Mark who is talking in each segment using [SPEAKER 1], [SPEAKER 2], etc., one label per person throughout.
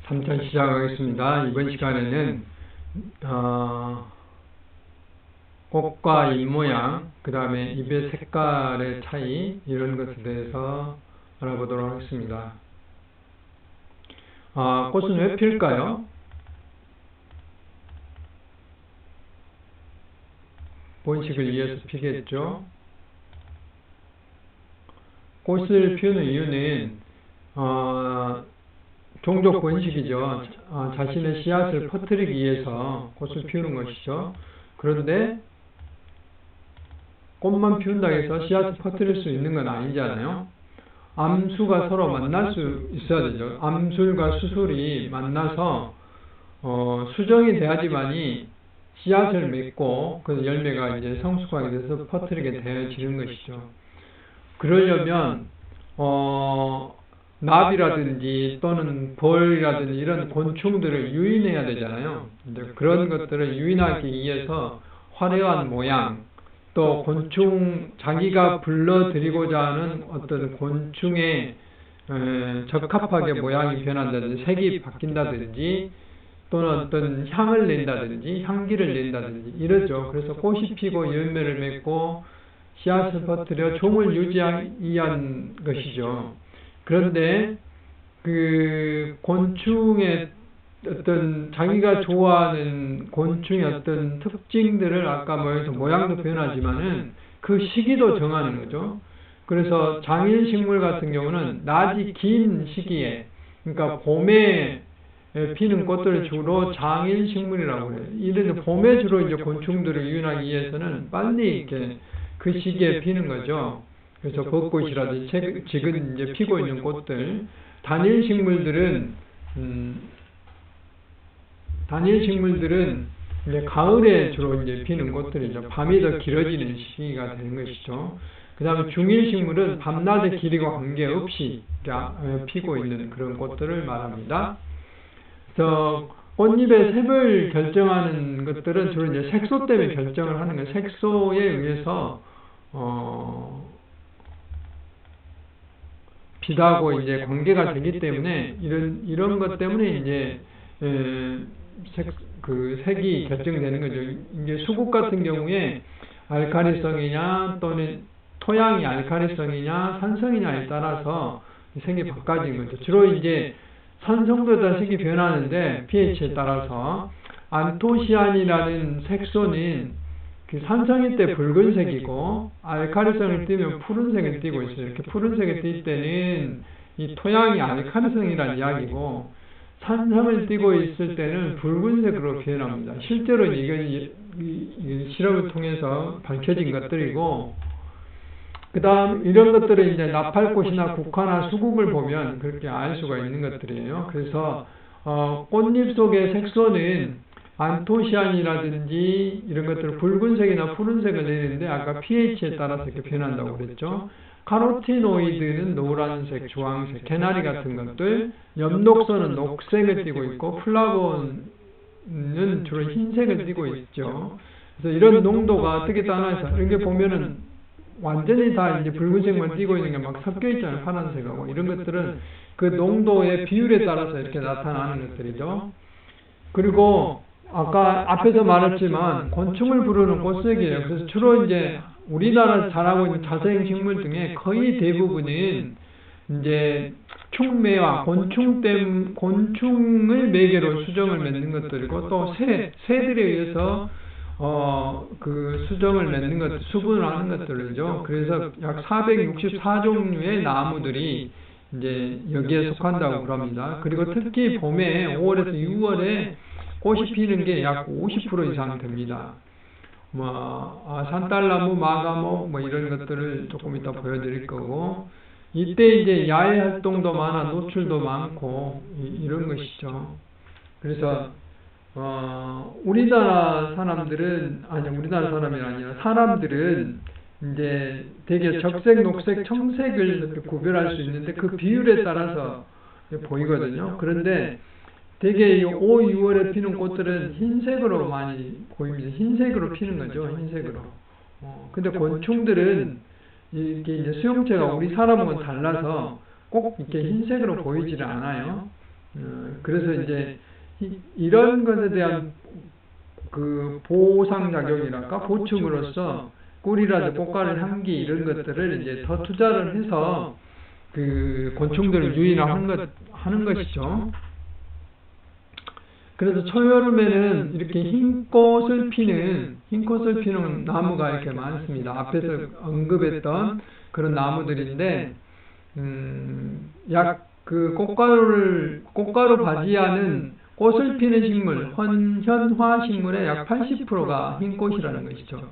[SPEAKER 1] 3차 시작하겠습니다. 이번 시간에는 꽃과 잎 모양, 그 다음에 잎의 색깔의 차이, 이런 것에 대해서 알아보도록 하겠습니다. 꽃은 왜 필까요? 본식을 위해서 피겠죠. 꽃을 피우는 이유는 종족 번식이죠. 자신의 씨앗을 퍼뜨리기 위해서 꽃을 피우는 것이죠. 그런데 꽃만 피운다고 해서 씨앗을 퍼뜨릴 수 있는 건 아니잖아요. 암수가 서로 만날 수 있어야 되죠. 암술과 수술이 만나서 수정이 돼야지만이 씨앗을 맺고 그 열매가 이제 성숙하게 돼서 퍼뜨리게 되어지는 것이죠. 그러려면 나비라든지 또는 벌이라든지 이런 곤충들을 유인해야 되잖아요. 이제 그런 것들을 유인하기 위해서 화려한 모양, 또 곤충, 자기가 불러들이고자 하는 어떤 곤충에 적합하게 모양이 변한다든지 색이 바뀐다든지 또는 어떤 향을 낸다든지 향기를 낸다든지 이러죠. 그래서 꽃이 피고 열매를 맺고 씨앗을 퍼뜨려 종을 유지하기 위한 것이죠. 그런데 그 곤충의 어떤 자기가 좋아하는 곤충의 어떤 특징들을 아까 모양도 변하지만은 그 시기도 정하는 거죠. 그래서 장일식물 같은 경우는 낮이 긴 시기에, 그러니까 봄에 피는 꽃들을 주로 장일식물이라고 해요. 이래서 봄에 주로 이제 곤충들을 유인하기 위해서는 빨리 이렇게 그 시기에 피는 거죠. 그래서 벚꽃이라든지 지금 이제 피고 있는 꽃들, 단일식물들은 이제 가을에 주로 이제 피는 꽃들이죠. 밤이 더 길어지는 시기가 되는 것이죠. 그 다음에 중일식물은 밤낮의 길이와 관계없이 피고 있는 그런 꽃들을 말합니다. 그래서 꽃잎의 색을 결정하는 것들은 주로 이제 색소 때문에 결정을 하는 거예요. 색소에 의해서 빛하고 이제 관계가 되기 때문에 이런 것 때문에 이제 색이 결정되는 거죠. 이제 수국 같은 경우에 알칼리성이냐 또는 토양이 알칼리성이냐 산성이냐에 따라서 색이 바꿔지는 거죠. 주로 이제 산성도에 따라 색이 변하는데 pH에 따라서 안토시아닌이라는 색소는 그 산성일 때 붉은색이고 알칼리성을 띠면 푸른색을 띠고 있어요. 이렇게 푸른색을 띌 때는 이 토양이 알칼리성이라는 이야기고 산성을 띠고 있을 때는 붉은색으로 변합니다. 실제로 이건 실험을 통해서 밝혀진 것들이고, 그 다음 이런 것들은 이제 나팔꽃이나 국화나 수국을 보면 그렇게 알 수가 있는 것들이에요. 그래서 꽃잎 속의 색소는 안토시아닌이라든지 이런 것들을 붉은색이나 푸른색을 내리는데 아까 pH에 따라서 이렇게 변한다고 그랬죠. 카로티노이드는 노란색, 주황색, 개나리 같은 것들, 엽록소는 녹색을 띠고 있고 플라본은 주로 흰색을 띠고 있죠. 그래서 이런 농도가 어떻게 따라서 이렇게 보면은 완전히 다 이제 붉은색만 띠고 있는 게 막 섞여 있잖아요. 파란색하고 이런 것들은 그 농도의 비율에 따라서 이렇게 나타나는 것들이죠. 그리고 아까 앞에서 말했지만 곤충을 부르는 꽃색이에요. 그래서 주로 이제 우리나라에서 자라고 있는 자생식물 중에 거의 대부분은 이제 충매와 곤충을 매개로 수정을 맺는 것들이고 또 새들에 의해서 그 수정을 맺는 것, 수분을 하는 것들이죠. 그래서 약 464종류의 나무들이 이제 여기에 속한다고 그럽니다. 그리고 특히 봄에 5월에서 6월에 꽃이 피는 게 약 50% 이상 됩니다. 산딸나무, 마가모, 이런 것들을 조금 이따 보여드릴 거고, 이때 이제 야외 활동도 많아, 노출도 많고, 이런 것이죠. 그래서, 우리나라 사람들은 이제 되게 적색, 녹색, 청색을 구별할 수 있는데 그 비율에 따라서 보이거든요. 그런데 되게 5, 6월에 피는 꽃들은 흰색으로 많이 보입니다. 흰색으로 피는 거죠. 흰색으로. 근데 곤충들은 이게 이제 수용체가 우리 사람하고는 달라서 꼭 이렇게 흰색으로 보이지는 않아요. 그래서 이제 이런 것에 대한 그 보상작용이랄까 보충으로서 꿀이라든지 꽃가루 향기 이런 것들을 이제 더 투자를 해서 그 곤충들을 유인하는 것이죠. 그래서 초여름에는 이렇게 흰 꽃을 피는 나무가 이렇게 많습니다. 앞에서 언급했던 그런 나무들인데, 약 그 꽃가루 바지하는 꽃을 피는 식물, 현화 식물의 약 80%가 흰 꽃이라는 것이죠.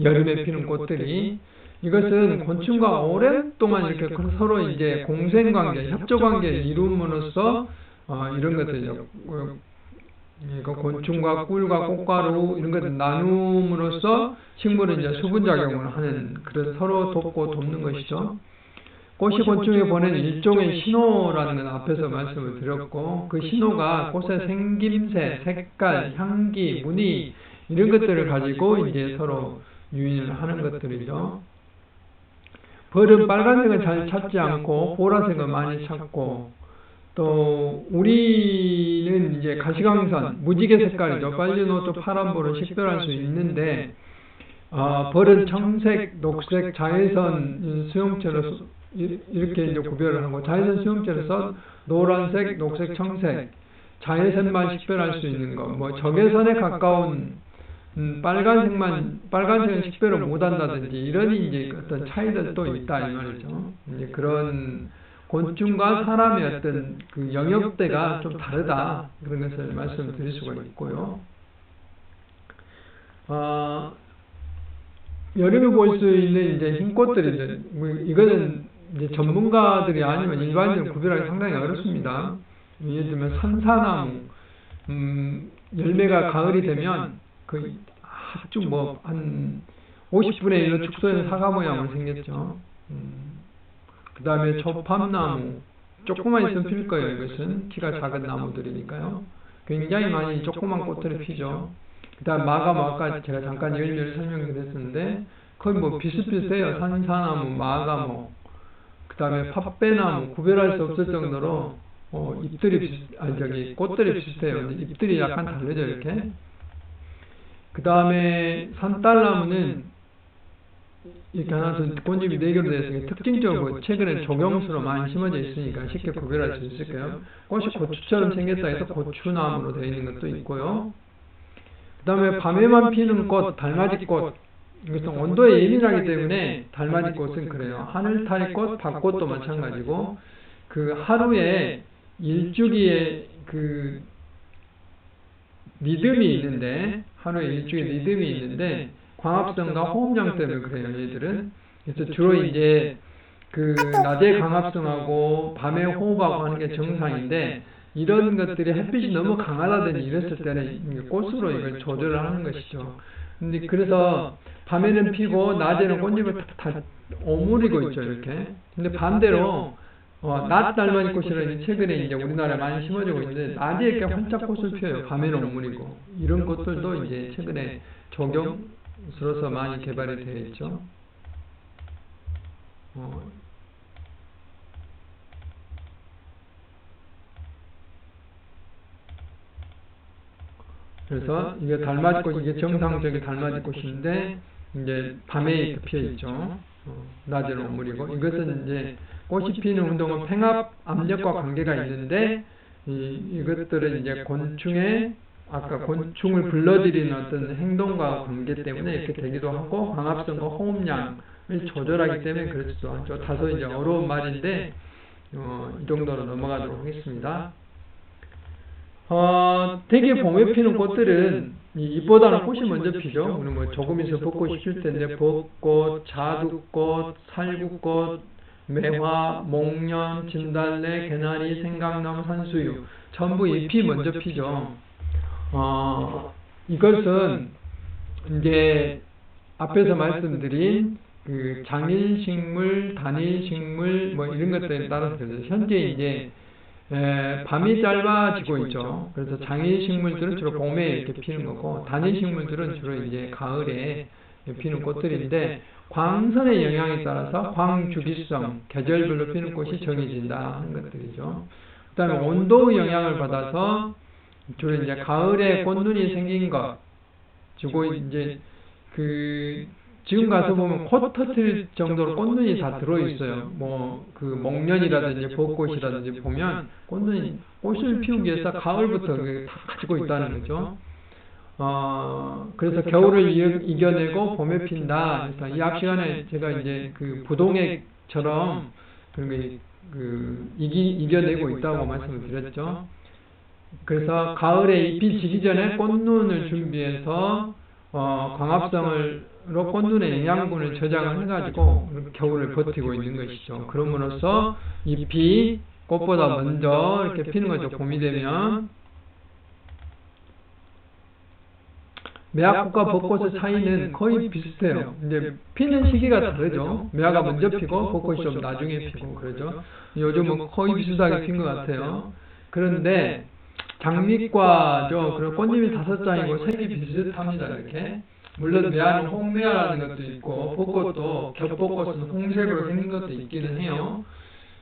[SPEAKER 1] 여름에 피는 꽃들이. 이것은 곤충과 오랫동안 이렇게 서로 이제 공생관계, 협조관계를 이룸으로써 이런 것들이죠. 곤충과 꿀과 꽃가루 이런 것들 나눔으로써 식물은 이제 수분작용을 하는 그런 서로 돕고 돕는 것이죠. 꽃이 곤충에 보낸 일종의 신호라는 건 앞에서 말씀을 드렸고 그 신호가 꽃의 생김새, 색깔, 향기, 무늬 이런 것들을 가지고 이제 서로 유인을 하는 것들이죠. 벌은 빨간색은 잘 찾지 않고 보라색은 많이 찾고 또 우리는 이제 가시광선, 무지개 색깔이죠. 빨주노트, 파란볼은 식별할 수 있는데 벌은 청색, 녹색, 자외선 수용체로 이렇게 이제 구별을 하고 자외선 수용체로서 노란색, 녹색, 청색, 자외선만 식별할 수 있는 거, 뭐 적외선에 가까운 빨간색은 식별을 못한다든지 이런 이제 어떤 차이들도 있다 이 말이죠. 이제 그런 곤충과 사람의 어떤 그 영역대가 좀 다르다 그런 것을 말씀드릴 수가 있고요. 여름에 볼 수 있는 이제 흰 꽃들이 이거는 이제 전문가들이 아니면 일반인들은 구별하기 상당히 어렵습니다. 예를 들면 산사나무, 열매가 가을이 되면 그 아주 뭐 한 50분의 1로 축소해서 사과 모양으로 생겼죠. 그 다음에 초팝나무, 조금만 있으면 필 거예요. 이것은 키가 작은 나무들이니까요. 굉장히 많이 조그만 꽃들을 피죠. 그 다음 마가모, 아까 제가 잠깐 열매를 설명드렸었는데 거의 뭐 비슷비슷해요. 산사나무, 마가모, 그 다음에 팥배나무, 구별할 수 없을 정도로 꽃들이 비슷해요. 잎들이 약간 다르죠, 이렇게. 그 다음에 산딸나무는 이렇게 하나 꽃잎이 4개로 되어 있으니까 특징적으로 최근에 조경수로 많이 심어져 있으니까 쉽게 구별할 수 있을 거예요. 꽃이 고추처럼 생겼다 해서 고추나무로 되어 있는 것도 있고요. 그 다음에 밤에만 피는 꽃, 달맞이꽃. 이것은 온도에 예민하기 때문에 달맞이꽃은 그래요. 하늘타리꽃, 밭꽃도 마찬가지고 그 하루에 일주기에 그 리듬이 있는데 광합성과 호흡량 때문에 그래요. 얘들은. 그래서 주로 이제 그 낮에 광합성하고 밤에 호흡하고 하는 게 정상인데 이런 것들이 햇빛이 너무 강하다든지 이랬을 때는 꽃으로 이걸 조절을 하는 것이죠. 근데 그래서 밤에는 피고 낮에는 꽃잎을 다 오므리고 있죠, 이렇게. 근데 반대로 낮 달맞이꽃이라는 최근에 이제 우리나라에 많이 심어지고 있는데 낮에 이렇게 활짝 꽃을 피워요. 밤에는 오므리고. 이런 꽃들도 이제 최근에 조경수로서 많이 개발이 되어 있죠. 그래서 이게 달맞이꽃, 이게 정상적인 달맞이꽃인데 이제 밤에 이렇게 피어 있죠. 낮에는 오므리고. 이것은 이제 꽃이 피는 운동은 팽압 압력과 관계가 있는데 이것들은 이제 아까 곤충을 불러들이는 어떤 행동과 관계 때문에 이렇게 되기도 하고 광합성과 호흡량을 조절하기 때문에 그렇지도 않죠. 다소 이제 어려운 말인데 이 정도로 넘어가도록 하겠습니다. 대개 봄에 피는 꽃들은 잎보다는 꽃이 먼저 피죠. 우리 뭐 조금 있어 벚꽃이 필 텐데 벚꽃, 자두꽃, 살구꽃, 매화, 목련, 진달래, 개나리, 생강나무, 산수유 전부 잎이 먼저 피죠. 이것은 이제 앞에서 말씀드린 그 장일식물, 단일식물 뭐 이런 것들에 따라서 현재 이제 밤이 짧아지고 있죠. 그래서 장일식물들은 주로 봄에 이렇게 피는 거고 단일식물들은 주로 이제 가을에 피는 꽃들인데 광선의 영향에 따라서 광주기성, 계절별로 피는 꽃이 정해진다 하는 것들이죠. 그다음에 온도의 영향을 받아서 주로 이제 가을에 꽃눈이 생긴 것 주고 이제 지금 가서 보면 코 터트릴 정도로 꽃눈이 다 들어있어요. 뭐 목련이라든지 벚꽃이라든지 보면 꽃을 피우기 위해서 가을부터 다 가지고 있다는 거죠. 그래서 겨울을 이겨내고 봄에 핀다. 그래서 이 앞 시간에 제가 이제 부동액처럼 이겨내고 있다고 말씀을 드렸죠. 그래서 가을에 잎이 지기 전에 꽃눈을 준비해서 광합성으로 꽃눈의 영양분을 저장을 해가지고 겨울을 버티고 있는 것이죠. 그럼으로써 잎이 꽃보다 먼저 이렇게 피는 거죠. 봄이 되면. 매화꽃과 벚꽃의 차이는 거의 비슷해요. 이제 피는 시기가 다르죠. 매화가 먼저 피고 벚꽃이 좀 나중에 피고 그러죠. 요즘은 거의 비슷하게 핀 것 같아요. 그런데 장미과죠. 그리고 꽃잎이 5장이고 색이 비슷합니다. 이렇게. 물론 매화는 홍매화라는 것도 있고 벚꽃도 겹벚꽃은 홍색으로 생긴 것도 있기는 해요.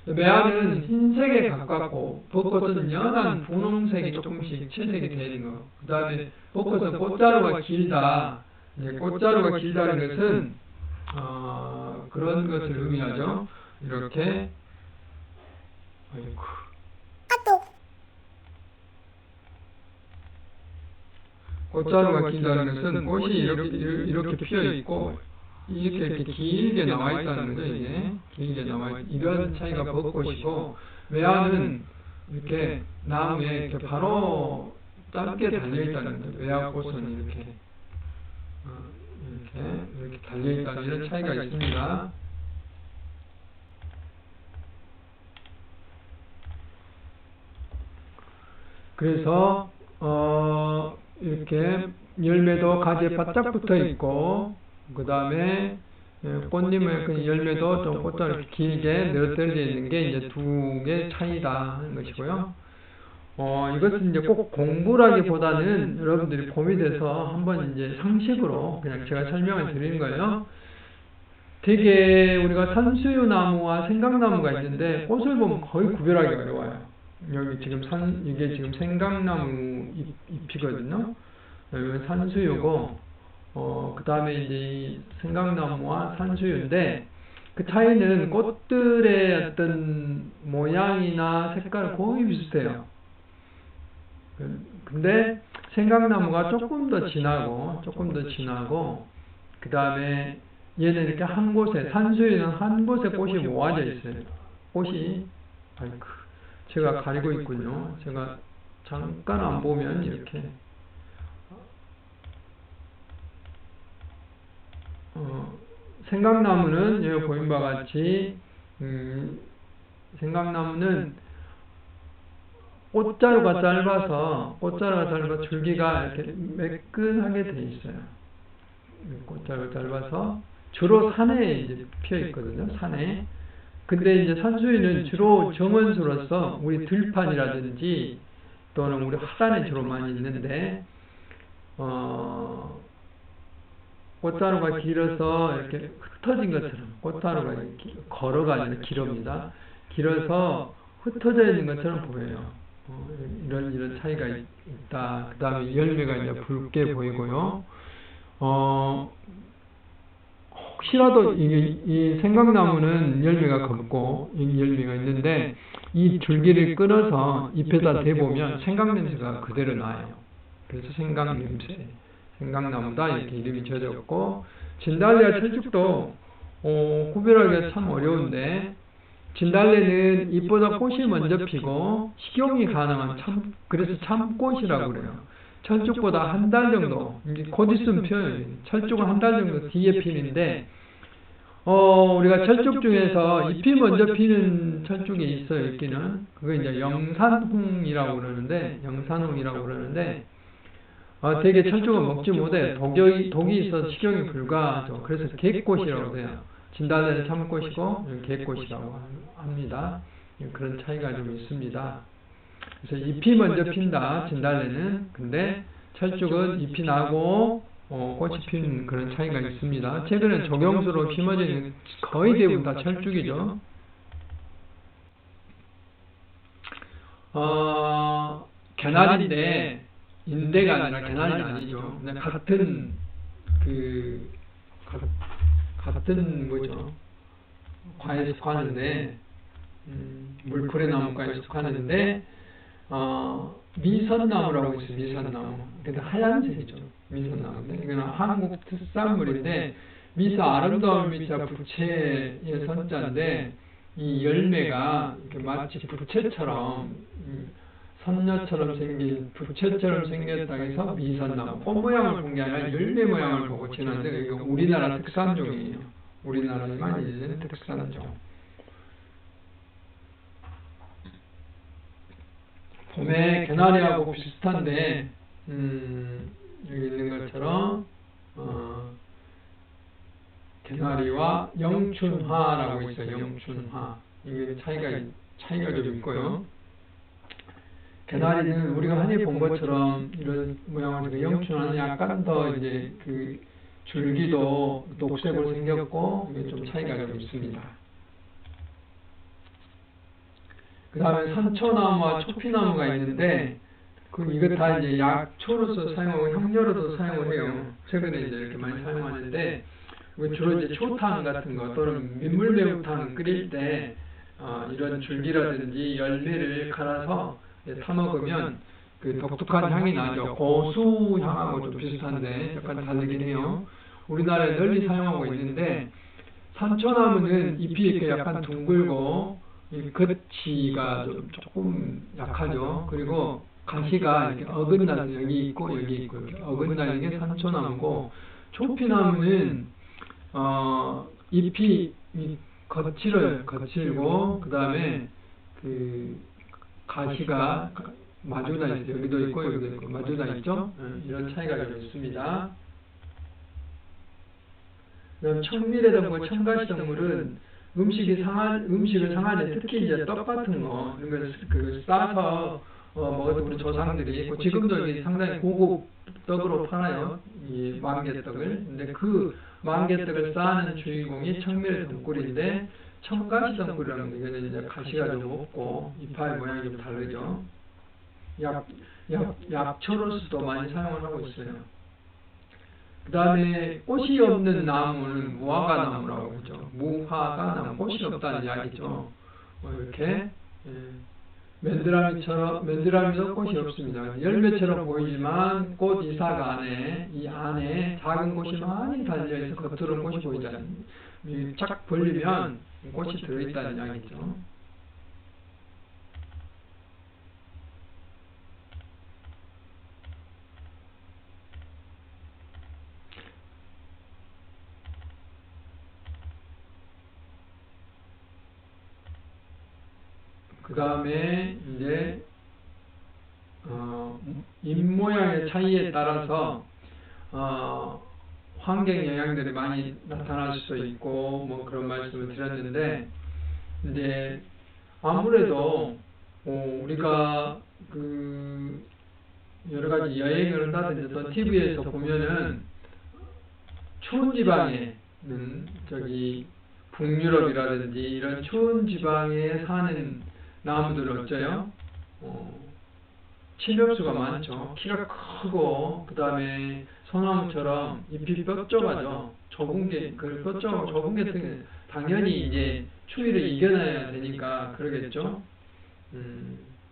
[SPEAKER 1] 매화는 흰색에 가깝고 벚꽃은 연한 분홍색이 조금씩 채색이 되어 있는 거. 그 다음에 벚꽃은 꽃자루가 길다. 꽃자루가 길다는 것은 그런 것을 의미하죠. 이렇게 꽃자루가 길다는 것은 꽃이 이렇게 피어 있고 이렇게 길게 나와 있다는 거죠. 이게 길게 나와 있. 이런 차이가 벚꽃이고 매화는 이렇게 나무에 이렇게 바로 짧게 달려 있다는 거죠. 매화꽃은 이렇게 달려 있다는 이런 차이가 있습니다. 그래서 이렇게 열매도 가지에 바짝 붙어 있고 그 다음에 꽃잎의 열매도 좀 꽃자루 길게 늘어뜨려 있는 게 이제 두 개의 차이다 하는 것이고요. 이것은 이제 꼭 공부라기보다는 여러분들이 봄이 돼서 한번 이제 상식으로 그냥 제가 설명을 드리는 거예요. 되게 우리가 산수유나무와 생강나무가 있는데 꽃을 보면 거의 구별하기 어려워요. 여기 지금 이게 지금 생강나무 잎이거든요. 여기 산수유고, 그 다음에 이제 생강나무와 산수유인데, 그 차이는 꽃들의 어떤 모양이나 색깔 거의 비슷해요. 근데 생강나무가 조금 더 진하고, 그 다음에 얘는 이렇게 한 곳에, 산수유는 한 곳에 꽃이 모아져 있어요. 꽃이, 아이고. 제가 가리고 있군요. 제가 잠깐 안 보면 이렇게 생강나무는 여기 보인 바와 같이 생강나무는 꽃자루가 짧아서 줄기가 이렇게 매끈하게 돼 있어요. 꽃자루가 짧아서 주로 산에 이제 피어 있거든요. 산에. 근데 이제 산수유는 주로 정원수로서 우리 들판이라든지 또는 우리 화단에 주로 많이 있는데 꽃자루가 길어서 이렇게 흩어진 것처럼 꽃자루가 걸어가 아니라 길어입니다. 길어서 흩어져 있는 것처럼 보여요. 이런 차이가 있다. 그 다음에 열매가 이제 붉게 보이고요. 혹시라도 이 생강나무는 열매가 검고 열매가 있는데 이 줄기를 끊어서 잎에다 대보면 생강 냄새가 그대로 나요. 그래서 생강 냄새, 생강나무다 이렇게 이름이 지어졌고 진달래와 철쭉도 구별하기가 참 어려운데 진달래는 잎보다 꽃이 먼저 피고 식용이 가능한 그래서 참꽃이라고 그래요. 철쭉보다 한 달 정도, 곧 있으면 피어요. 철쭉은 한 달 정도 뒤에 피는데, 우리가 철쭉 중에서 잎이 먼저 피는 철쭉이 있어요, 있기는. 그거 이제 영산홍이라고 그러는데, 되게 철쭉은 먹지 못해요. 독이 있어서 식용이 불가하죠. 그래서 객꽃이라고 해요. 진달래는 참꽃이고, 객꽃이라고 합니다. 그런 차이가 좀 있습니다. 그래서 잎이 먼저 핀다, 진달래는. 근데 철쭉은 잎이 나고 꽃이 피는 그런 차이가 있습니다. 최근에 적용수로 심어지는 거의 대부분 다 철쭉이죠. 개나리인데 인대가 아니라 개나리는 아니죠. 근데 같은 뭐죠? 과에 속하는데 물풀의 나무과에 속하는데 미선나무라고 있어요. 미선나무. 근데 하얀색이죠. 미선나무인데 이거는 한국 특산물인데 미서 아름다운 미자 부채의 선자인데 이 열매가 이렇게 마치 부채처럼 선녀처럼 생긴 부채처럼 생겼다 해서 미선나무. 꽃 모양을 본 게 아니라 열매 모양을 보고 지는데 이거 우리나라 특산종이에요. 우리나라에만 있는 특산종. 봄에 개나리하고 비슷한데 여기 있는 것처럼 개나리와 영춘화라고 있어요. 영춘화. 이게 차이가 좀 있고요. 개나리는 우리가 흔히 본 것처럼 이런 모양을 영춘화는 약간 더 이제 그 줄기도 녹색으로 생겼고 이게 좀 차이가 좀 있습니다. 그 다음에 산초나무와 초피나무가 있는데 이거 다 이제 약초로서 사용하고 향료로도 사용을 해요. 최근에 이제 이렇게 많이 사용하는데 주로 이제 초탕 같은 거 또는 민물매운탕 끓일 때 이런 줄기라든지 열매를 갈아서 타먹으면 그 독특한 향이 나죠. 고수 향하고 좀 비슷한데 약간 다르긴 해요. 우리나라에 널리 사용하고 있는데 산초나무는 잎이 이렇게 약간 둥글고 이 겉이가 좀 조금 약하죠. 그리고 가시가 이렇게 어긋나서 여기 있고 여기 있고 이렇게 어긋나는 게 산초나무고 초피나무는 잎이 거칠고 그 다음에 그 가시가 마주다 있어요. 여기도 있고 여기도 있고 마주다 있죠. 이런 차이가 좀 있습니다. 그다음 청밀이라든가 청가시작물은 음식을 상하는 특히 이제 떡 같은 거 이런 걸 싸서 먹었던 우리 조상들이 지금도 이게 상당히 고급 떡으로 팔아요. 이 만개떡을. 근데 그 만개떡을 쌓는 주인공이 청밀 등굴인데 청가시 등굴이라는 거 이거는 이제 가시가 좀 없고 이파의 모양이 좀 다르죠. 약초로서도 많이 사용을 하고 있어요. 그 다음에 꽃이 없는 나무는 무화과 나무라고 하죠. 무화과 나무, 꽃이 없다는 이야기죠. 이렇게 맨드라미도 꽃이 없습니다. 열매처럼 보이지만 꽃 이삭 안에 이 안에 작은 꽃이 많이 달려있어 겉으로는 꽃이 보이지 않습니다. 쫙 벌리면 꽃이 들어있다는 이야기죠. 그 다음에 이제 잎 모양의 차이에 따라서 환경 영향들이 많이 나타날 수도 있고 뭐 그런 말씀을 드렸는데 이제 아무래도 우리가 그 여러 가지 여행을 한다든지 또 TV에서 보면은 추운 지방에는 저기 북유럽이라든지 이런 추운 지방에 사는 나무들은 어째요? 침엽수가 많죠. 키가 크고 그 다음에 소나무처럼 잎이 뾰족하죠. 좁은 게 좁은 게 당연히 이제 추위를 이겨내야 되니까 그러겠죠.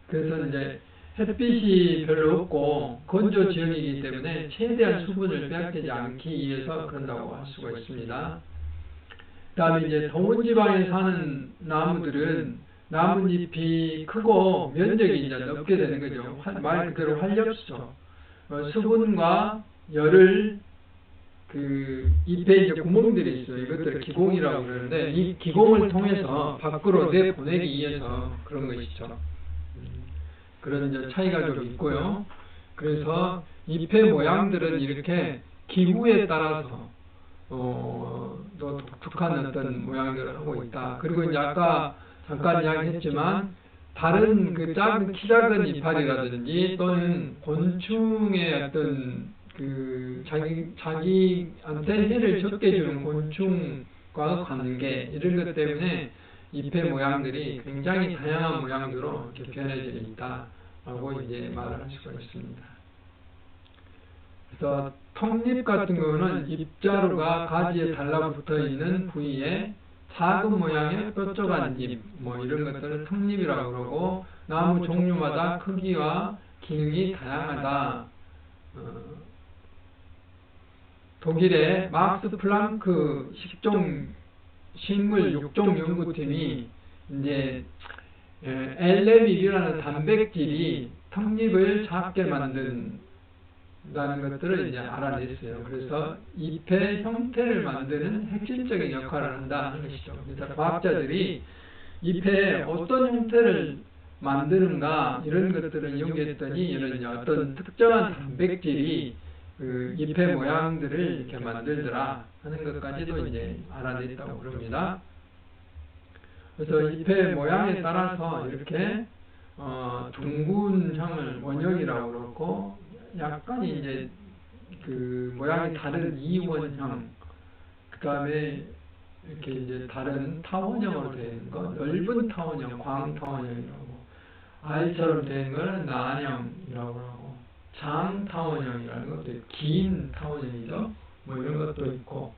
[SPEAKER 1] 그래서 이제 햇빛이 별로 없고 건조 지형이기 때문에 최대한 수분을 빼앗기지 않기 위해서 그런다고 할 수가 있습니다. 그 다음에 이제 더운 지방에 사는 나무들은 나뭇잎이 크고 면적이 이제 넓게 되는 거죠. 말 그대로 활력수죠. 수분과 열을 그 잎에 이제 구멍들이 있어요. 이것들을 기공이라고 그러는데 이 기공을 통해서 밖으로 내보내기 위해서 그런 것이죠. 그런 이제 차이가 좀 있고요. 그래서 잎의 모양들은 이렇게 기후에 따라서 또 독특한 어떤 모양들을 하고 있다. 그리고 이제 아까 잠깐 이야기했지만 다른 그 키 작은 이파리라든지 또는 곤충의 어떤 그 자기한테 해를 적게 주는 곤충과 관계 이런 것 때문에 잎의 모양들이 굉장히 다양한 모양으로 이렇게 변해져 있다라고 이제 말을 할 수가 있습니다. 그래서 턱잎 같은 경우는 잎자루가 가지에 달라붙어 있는 부위에 작은 모양의 뾰족한 잎, 이런 것들을 턱잎이라고 그러고, 나무 종류마다 크기와 길이 다양하다. 독일의 막스 플랑크 식물 육종 연구팀이 이제 엘레밀이라는 단백질이 턱잎을 작게 만든다는 것들을 이제 알아냈어요. 그래서 잎의 형태를 만드는 핵심적인 역할을 한다는 것이죠. 그래서 과학자들이 잎의 어떤 형태를 만드는가 이런 것들을 연구했더니 이런 어떤 특정한 단백질이 그 잎의 모양들을 이렇게 만들더라 하는 것까지도 이제 알아냈다고 그럽니다. 그래서 잎의 모양에 따라서 이렇게 둥근형을 원형이라고 그러고, 약간 이제 그 모양이 다른 이원형, 그 다음에 이렇게 이제 다른 타원형으로 되어 있는 거, 넓은 타원형, 광타원형이라고, 알처럼 되어 있는 거는 나안형이라고 하고, 장타원형이라는 것도 있고, 긴 타원형이죠. 이런 것도 있고,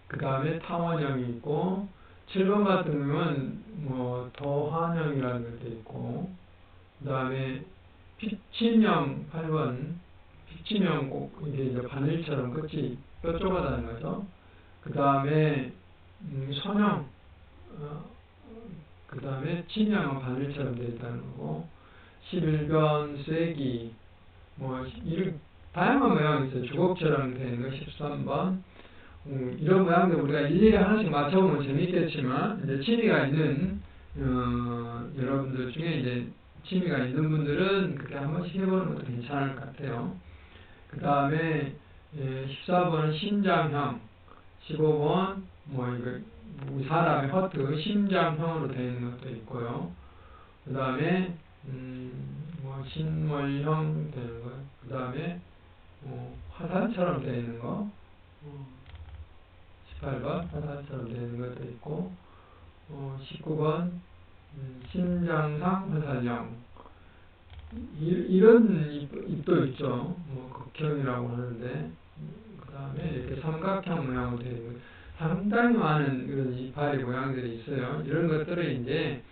[SPEAKER 1] 그 다음에 타원형이 있고, 7번 같은 경우는 도환형이라는 것도 있고, 그 다음에 피침형 8번, 피침형 꼭 이게 이제 바늘처럼 끝이 뾰족하다는 거죠. 그 다음에 선형, 그 다음에 침형은 바늘처럼 되어 있다는 거고, 11번 쐐기, 이런 다양한 모양이 있어요. 주걱처럼 되어 있는 거 13번. 이런 모양들 우리가 일일이 하나씩 맞춰보면 재밌겠지만, 이제 취미가 있는 여러분들 중에 이제 취미가 있는 분들은 그렇게 한 번씩 해보는 것도 괜찮을 것 같아요. 그 다음에 14번은 심장형, 15번 이거 사람의 허트 심장형으로 되어 있는 것도 있고요. 그 다음에 신물형 되는 거, 그 다음에 화살처럼 되어 있는 거, 18번 화살처럼 되어 있는 것도 있고, 19번 심장상 화살형, 이런 잎도 있죠. 극형이라고 하는데, 그 다음에 이렇게 삼각형 모양으로 되어 있는 거, 상당히 많은 그런 이파리 모양들이 있어요. 이런 것들을 이제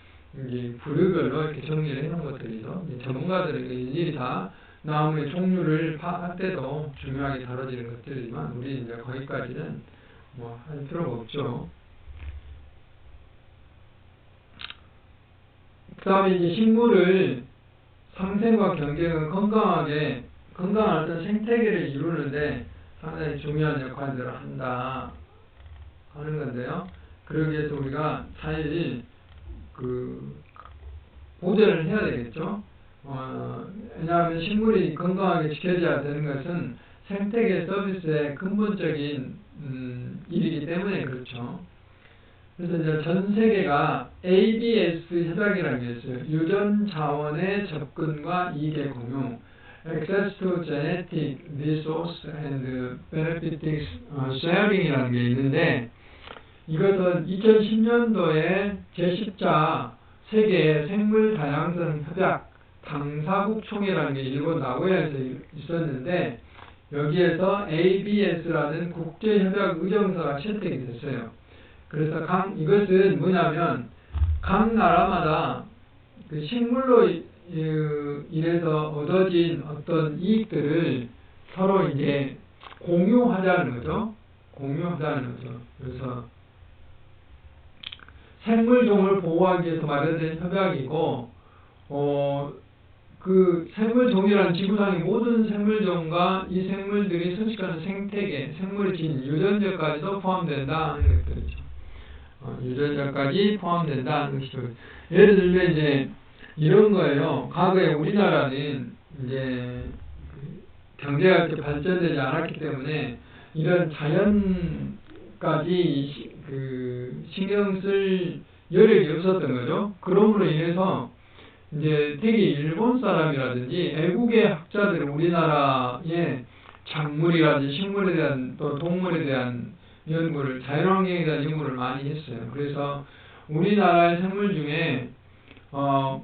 [SPEAKER 1] 부류별로 이렇게 정리를 해놓은 것들이죠. 전문가들은 일일이 다 나무의 종류를 파악할 때도 중요하게 다뤄지는 것들이지만, 우리 이제 거기까지는 할 필요가 없죠. 그 다음에 이제 식물을 상생과 경쟁은 건강한 어떤 생태계를 이루는데 상당히 중요한 역할들을 한다 하는 건데요. 그러기 위해서 우리가 사실 보존을 해야 되겠죠. 왜냐하면 식물이 건강하게 지켜져야 되는 것은 생태계 서비스의 근본적인 일이기 때문에 그렇죠. 그래서 이제 전 세계가 ABS 협약이라는 게 있어요. 유전 자원의 접근과 이익의 공유, Access to Genetic Resource and Benefits Sharing이라는 게 있는데, 이것은 2010년도에 제10차 세계 생물 다양성 협약 당사국 총회라는 게 일본 나고야에서 있었는데, 여기에서 ABS라는 국제협약 의정서가 채택이 됐어요. 그래서 이것은 뭐냐면 각 나라마다 그 식물로 인해서 얻어진 어떤 이익들을 서로 이제 공유하자는 거죠. 그래서 생물종을 보호하기 위해서 마련된 협약이고, 그 생물종이라는 지구상의 모든 생물종과 이 생물들이 서식하는 생태계, 생물의 진, 유전자까지도 포함된다 하는 것들이죠. 유전자까지 포함된다는 것이죠. 예를 들면 이제 이런 거예요. 과거에 우리나라는 이제 경제가 이렇게 발전되지 않았기 때문에 이런 자연까지 신경 쓸 여력이 없었던 거죠. 그러므로 인해서 이제 특히 일본 사람이라든지 애국의 학자들은 우리나라의 작물이라든지 식물에 대한 또 동물에 대한 연구를, 자연환경에 대한 연구를 많이 했어요. 그래서 우리나라의 생물 중에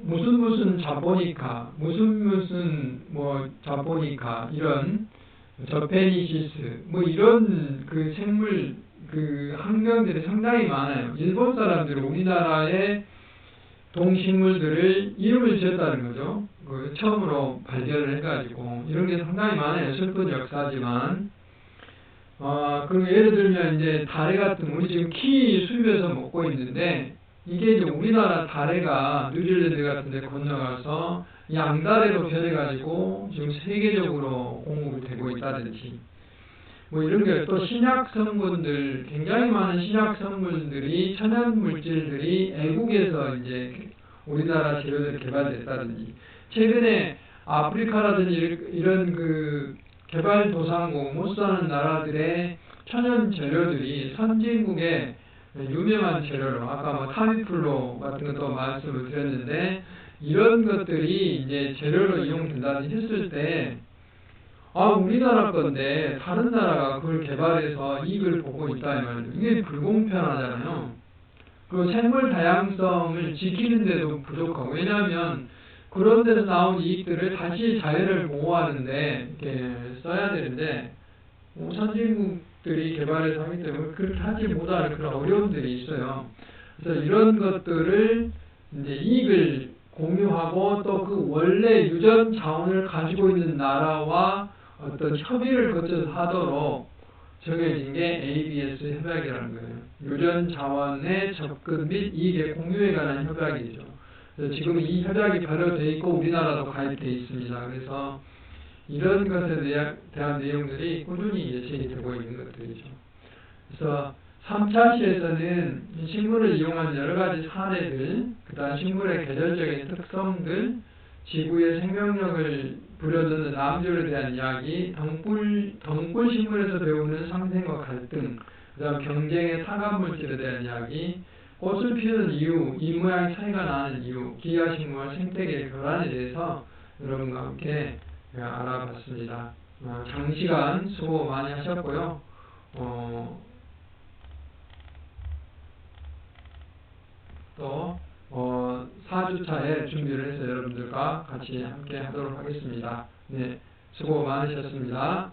[SPEAKER 1] 무슨 자포니카, 무슨 자포니카 이런 저페니시스 이런 그 생물 그 학명들이 상당히 많아요. 일본 사람들은 우리나라의 동식물들을 이름을 지었다는 거죠. 그 처음으로 발견을 해가지고 이런 게 상당히 많아요. 슬픈 역사지만. 그리고 예를 들면 이제 다래 같은 우리 지금 키 수입해서 먹고 있는데 이게 이제 우리나라 다래가 뉴질랜드 같은 데 건너가서 양다래로 변해가지고 지금 세계적으로 공급이 되고 있다든지 이런 게 또 신약 성분들 굉장히 많은 신약 성분들이 천연 물질들이 애국에서 이제 우리나라 재료들이 개발됐다든지 최근에 아프리카라든지 이런 그 개발도상국 못 사는 나라들의 천연 재료들이 선진국의 유명한 재료로 아까 타미플로 같은 것도 말씀을 드렸는데 이런 것들이 이제 재료로 이용된다든지 했을 때 우리나라 건데 다른 나라가 그걸 개발해서 이익을 보고 있다 이 말이에요. 이게 불공평하잖아요. 그 생물 다양성을 지키는데도 부족하고 왜냐하면 그런 데서 나온 이익들을 다시 자연을 보호하는데 이렇게 써야 되는데 선진국들이 개발해서 하기 때문에 그렇게 하지 못하는 그런 어려움들이 있어요. 그래서 이런 것들을 이제 이익을 공유하고 또 그 원래 유전 자원을 가지고 있는 나라와 어떤 협의를 거쳐서 하도록 정해진 게 ABS 협약이라는 거예요. 유전 자원의 접근 및 이익의 공유에 관한 협약이죠. 그래서 지금 이 협약이 발효되어 있고 우리나라도 가입되어 있습니다. 그래서 이런 것에 대한 내용들이 꾸준히 이제 제기되고 있는 것들이죠. 그래서 3차 시에서는 식물을 이용한 여러 가지 사례들, 그 다음 식물의 계절적인 특성들, 지구의 생명력을 불여넣는 나무들에 대한 이야기, 덩굴 식물에서 배우는 상생과 갈등, 그 다음 경쟁의 타감물질에 대한 이야기, 꽃을 피우는 이유, 이 모양이 차이가 나는 이유, 기하식물 생태계의 교란에 대해서 여러분과 함께 알아봤습니다. 장시간 수고 많이 하셨고요. 또 4주차에 준비를 해서 여러분들과 같이 함께 하도록 하겠습니다. 네, 수고 많으셨습니다.